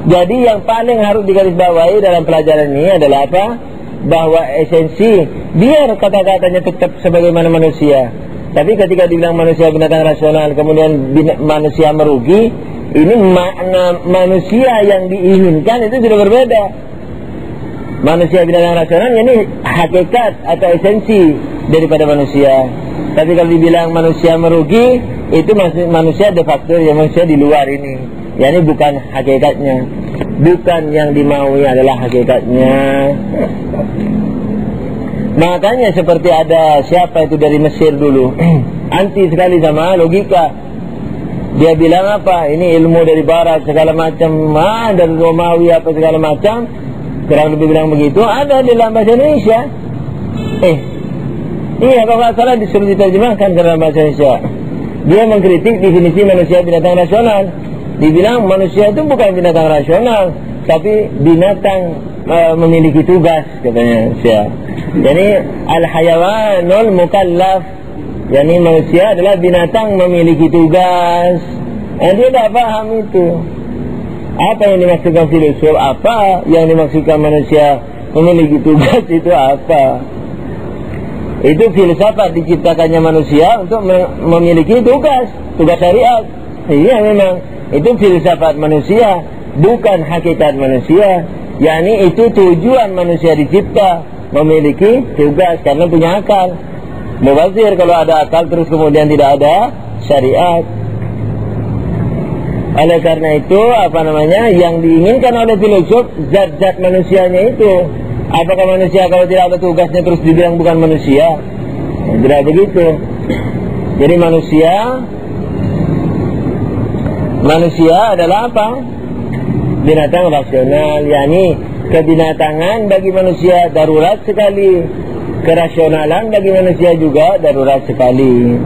Jadi yang paling harus digarisbawahi dalam pelajaran ini adalah apa? Bahwa esensi, biar kata-katanya tetap sebagaimana manusia, tapi ketika dibilang manusia binatang rasional, kemudian manusia merugi, ini makna manusia yang diinginkan itu sudah berbeda. Manusia binatang rasional ini hakikat atau esensi daripada manusia. Tapi kalau dibilang manusia merugi, itu manusia de facto, ya manusia di luar ini. Ya ini bukan hakikatnya, bukan yang dimaui adalah hakikatnya. Makanya seperti ada siapa itu dari Mesir dulu anti sekali sama logika. Dia bilang apa? Ini ilmu dari barat segala macam, dan Romawi apa segala macam. Kurang lebih bilang begitu. Ada di dalam bahasa Indonesia. Iya, kalau nggak salah disuruh diterjemahkan ke dalam bahasa Indonesia. Dia mengkritik definisi manusia binatang rasional. Dibilang manusia itu bukan binatang rasional, tapi binatang memiliki tugas, katanya Syekh. Jadi al-hayawanul mukallaf, yani manusia adalah binatang memiliki tugas. Dia tidak paham itu. Apa yang dimaksudkan filosof? Apa yang dimaksudkan manusia memiliki tugas itu apa? Itu filsafat diciptakannya manusia untuk memiliki tugas syariat. Iya memang itu filsafat manusia, bukan hakikat manusia. Yani itu tujuan manusia dicipta, memiliki tugas karena punya akal. Mubazir kalau ada akal terus kemudian tidak ada syariat. Oleh karena itu yang diinginkan oleh filosof zat-zat manusianya itu. Apakah manusia kalau tidak ada tugasnya terus dibilang bukan manusia? Tidak begitu. Jadi manusia adalah apa? Binatang rasional, yakni kebinatangan bagi manusia darurat sekali, kerasionalan bagi manusia juga darurat sekali.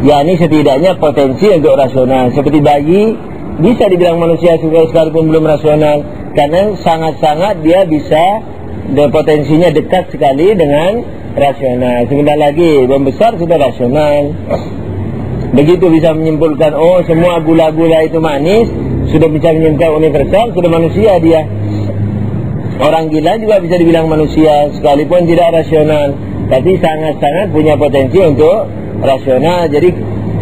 Yakni setidaknya potensi untuk rasional. Seperti bayi bisa dibilang manusia sekalipun belum rasional, karena sangat-sangat dia bisa, potensinya dekat sekali dengan rasional. Sebentar lagi membesar sudah rasional. Begitu bisa menyimpulkan, semua gula-gula itu manis, sudah bisa menyimpulkan universal, sudah manusia dia. Orang gila juga bisa dibilang manusia sekalipun tidak rasional, tapi sangat-sangat punya potensi untuk rasional. Jadi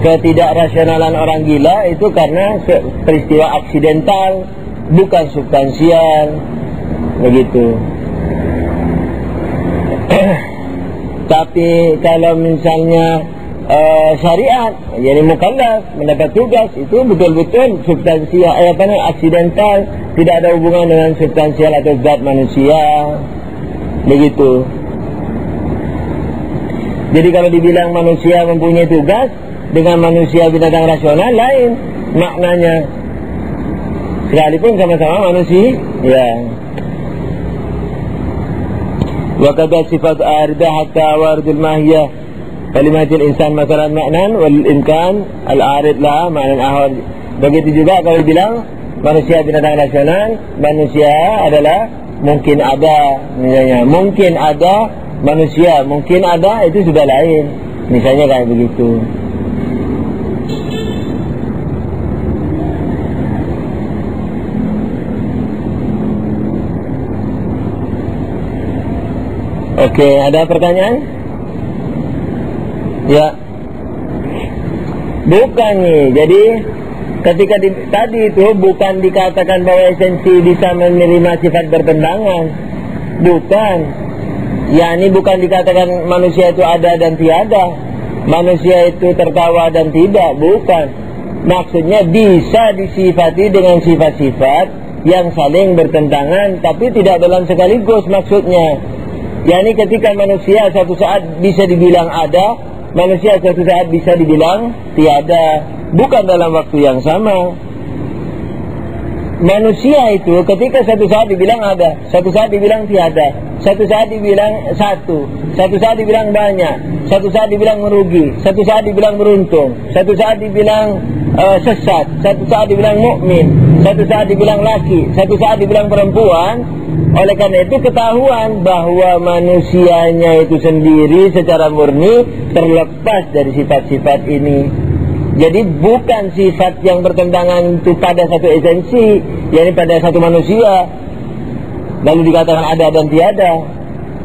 ketidakrasionalan orang gila itu karena peristiwa aksidental, bukan substansial. Begitu. Tapi kalau misalnya syariat, jadi mukallaf, mendapat tugas, itu betul-betul substansial, aksidental, tidak ada hubungan dengan substansial atau zat manusia. Begitu. Jadi kalau dibilang manusia mempunyai tugas dengan manusia binatang rasional lain maknanya, sekalipun sama-sama manusia. Ya. Wa kadza sifat arida hatta waridul mahiyah kalimatil insan masalan maknan wal imkan al-arid la maknan ahad. Begitu juga kalau bilang manusia binatang rasional, manusia adalah mungkin ada, misalnya mungkin ada manusia, mungkin ada, itu sudah lain. Misalnya kayak begitu. Oke, ada pertanyaan? Ya. Bukan nih. Jadi ketika tadi itu bukan dikatakan bahwa esensi bisa menerima sifat bertentangan. Bukan. Ya, ini bukan dikatakan manusia itu ada dan tiada, manusia itu tertawa dan tidak, bukan. Maksudnya bisa disifati dengan sifat-sifat yang saling bertentangan, tapi tidak dalam sekaligus maksudnya. Yani ketika manusia suatu saat bisa dibilang ada, manusia suatu saat bisa dibilang tiada, bukan dalam waktu yang sama. Manusia itu ketika satu saat dibilang ada, satu saat dibilang tiada, satu saat dibilang satu saat dibilang banyak, satu saat dibilang merugi, satu saat dibilang beruntung, satu saat dibilang sesat, satu saat dibilang mukmin, satu saat dibilang laki, satu saat dibilang perempuan. Oleh karena itu ketahuan bahwa manusianya itu sendiri secara murni terlepas dari sifat-sifat ini. Jadi bukan sifat yang bertentangan itu pada satu esensi, yakni pada satu manusia, lalu dikatakan ada dan tiada.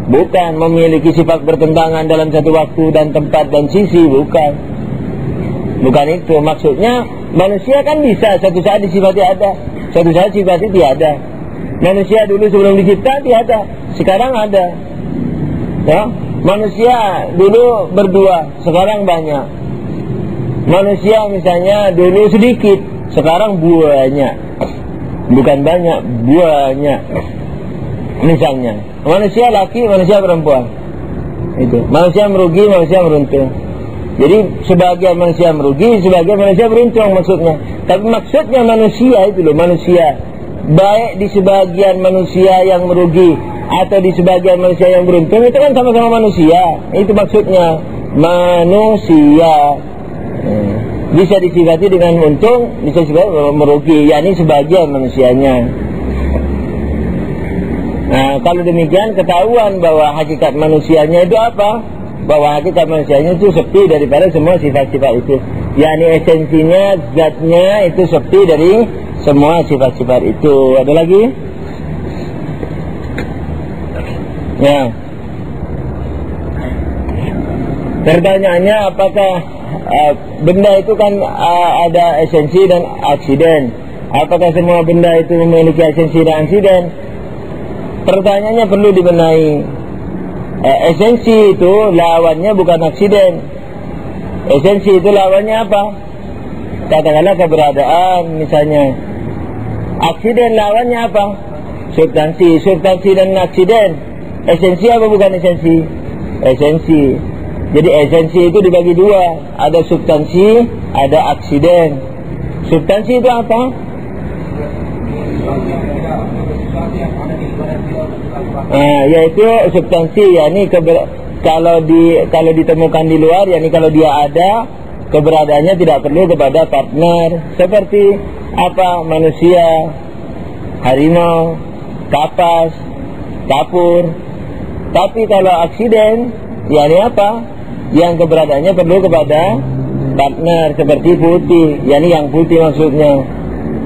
Bukan memiliki sifat bertentangan dalam satu waktu dan tempat dan sisi, bukan. Bukan itu maksudnya. Manusia kan bisa satu saat disifati ada, satu saat sifatnya tiada. Manusia dulu sebelum dicipta tiada, sekarang ada. Ya, manusia dulu berdua, sekarang banyak. Manusia misalnya dulu sedikit, sekarang banyak. Bukan banyak, banyak. Misalnya, manusia laki, manusia perempuan. Itu. Manusia merugi, manusia beruntung. Jadi sebagian manusia merugi, sebagian manusia beruntung maksudnya. Tapi maksudnya manusia itu loh, manusia. Baik di sebagian manusia yang merugi atau di sebagian manusia yang beruntung, itu kan sama-sama manusia. Itu maksudnya manusia. Bisa disifati dengan untung, bisa disifati merugi, yakni sebagian manusianya. Nah, kalau demikian ketahuan bahwa hakikat manusianya itu apa? Bahwa hakikat manusianya itu sepi daripada semua sifat-sifat itu, yakni esensinya, zatnya itu sepi dari semua sifat-sifat itu. Ada lagi? Ya. Pertanyaannya, apakah benda itu kan ada esensi dan aksiden? Apakah semua benda itu memiliki esensi dan aksiden? Pertanyaannya perlu dibenahi. Esensi itu lawannya bukan aksiden. Esensi itu lawannya apa? Katakanlah keberadaan misalnya. Aksiden lawannya apa? Substansi. Substansi dan aksiden, esensi apa bukan esensi? Esensi. Jadi esensi itu dibagi dua, ada substansi, ada aksiden. Substansi itu apa? Yaitu substansi, yakni kalau ditemukan di luar, yakni kalau dia ada, keberadaannya tidak perlu kepada partner. Seperti apa? Manusia, harimau, kapas, kapur. Tapi kalau aksiden, yakni apa? Yang keberadaannya perlu kepada partner, seperti putih, yakni yang putih maksudnya,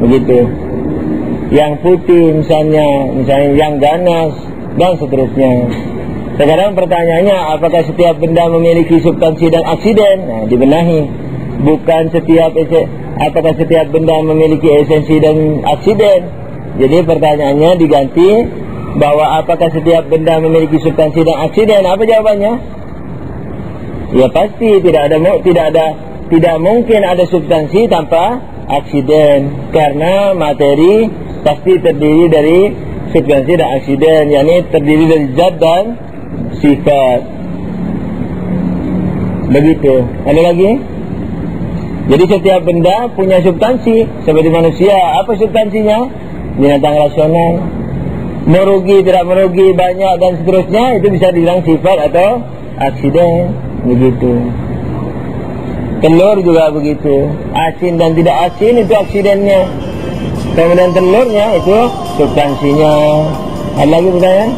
begitu. Yang putih misalnya yang ganas dan seterusnya. Sekarang pertanyaannya, apakah setiap benda memiliki substansi dan aksiden? Nah, dibenahi. Bukan apakah setiap benda memiliki esensi dan aksiden. Jadi pertanyaannya diganti bahwa apakah setiap benda memiliki substansi dan aksiden? Apa jawabannya? Ya pasti tidak mungkin ada substansi tanpa aksiden, karena materi pasti terdiri dari substansi dan aksiden, yakni terdiri dari zat dan sifat. Begitu. Ada lagi? Jadi setiap benda punya substansi. Seperti manusia, apa substansinya? Binatang rasional. Merugi, tidak merugi, banyak dan seterusnya, itu bisa dibilang sifat atau aksiden. Begitu. Telur juga begitu. Asin dan tidak asin itu aksidennya. Kemudian telurnya itu substansinya. Ada lagi pertanyaan?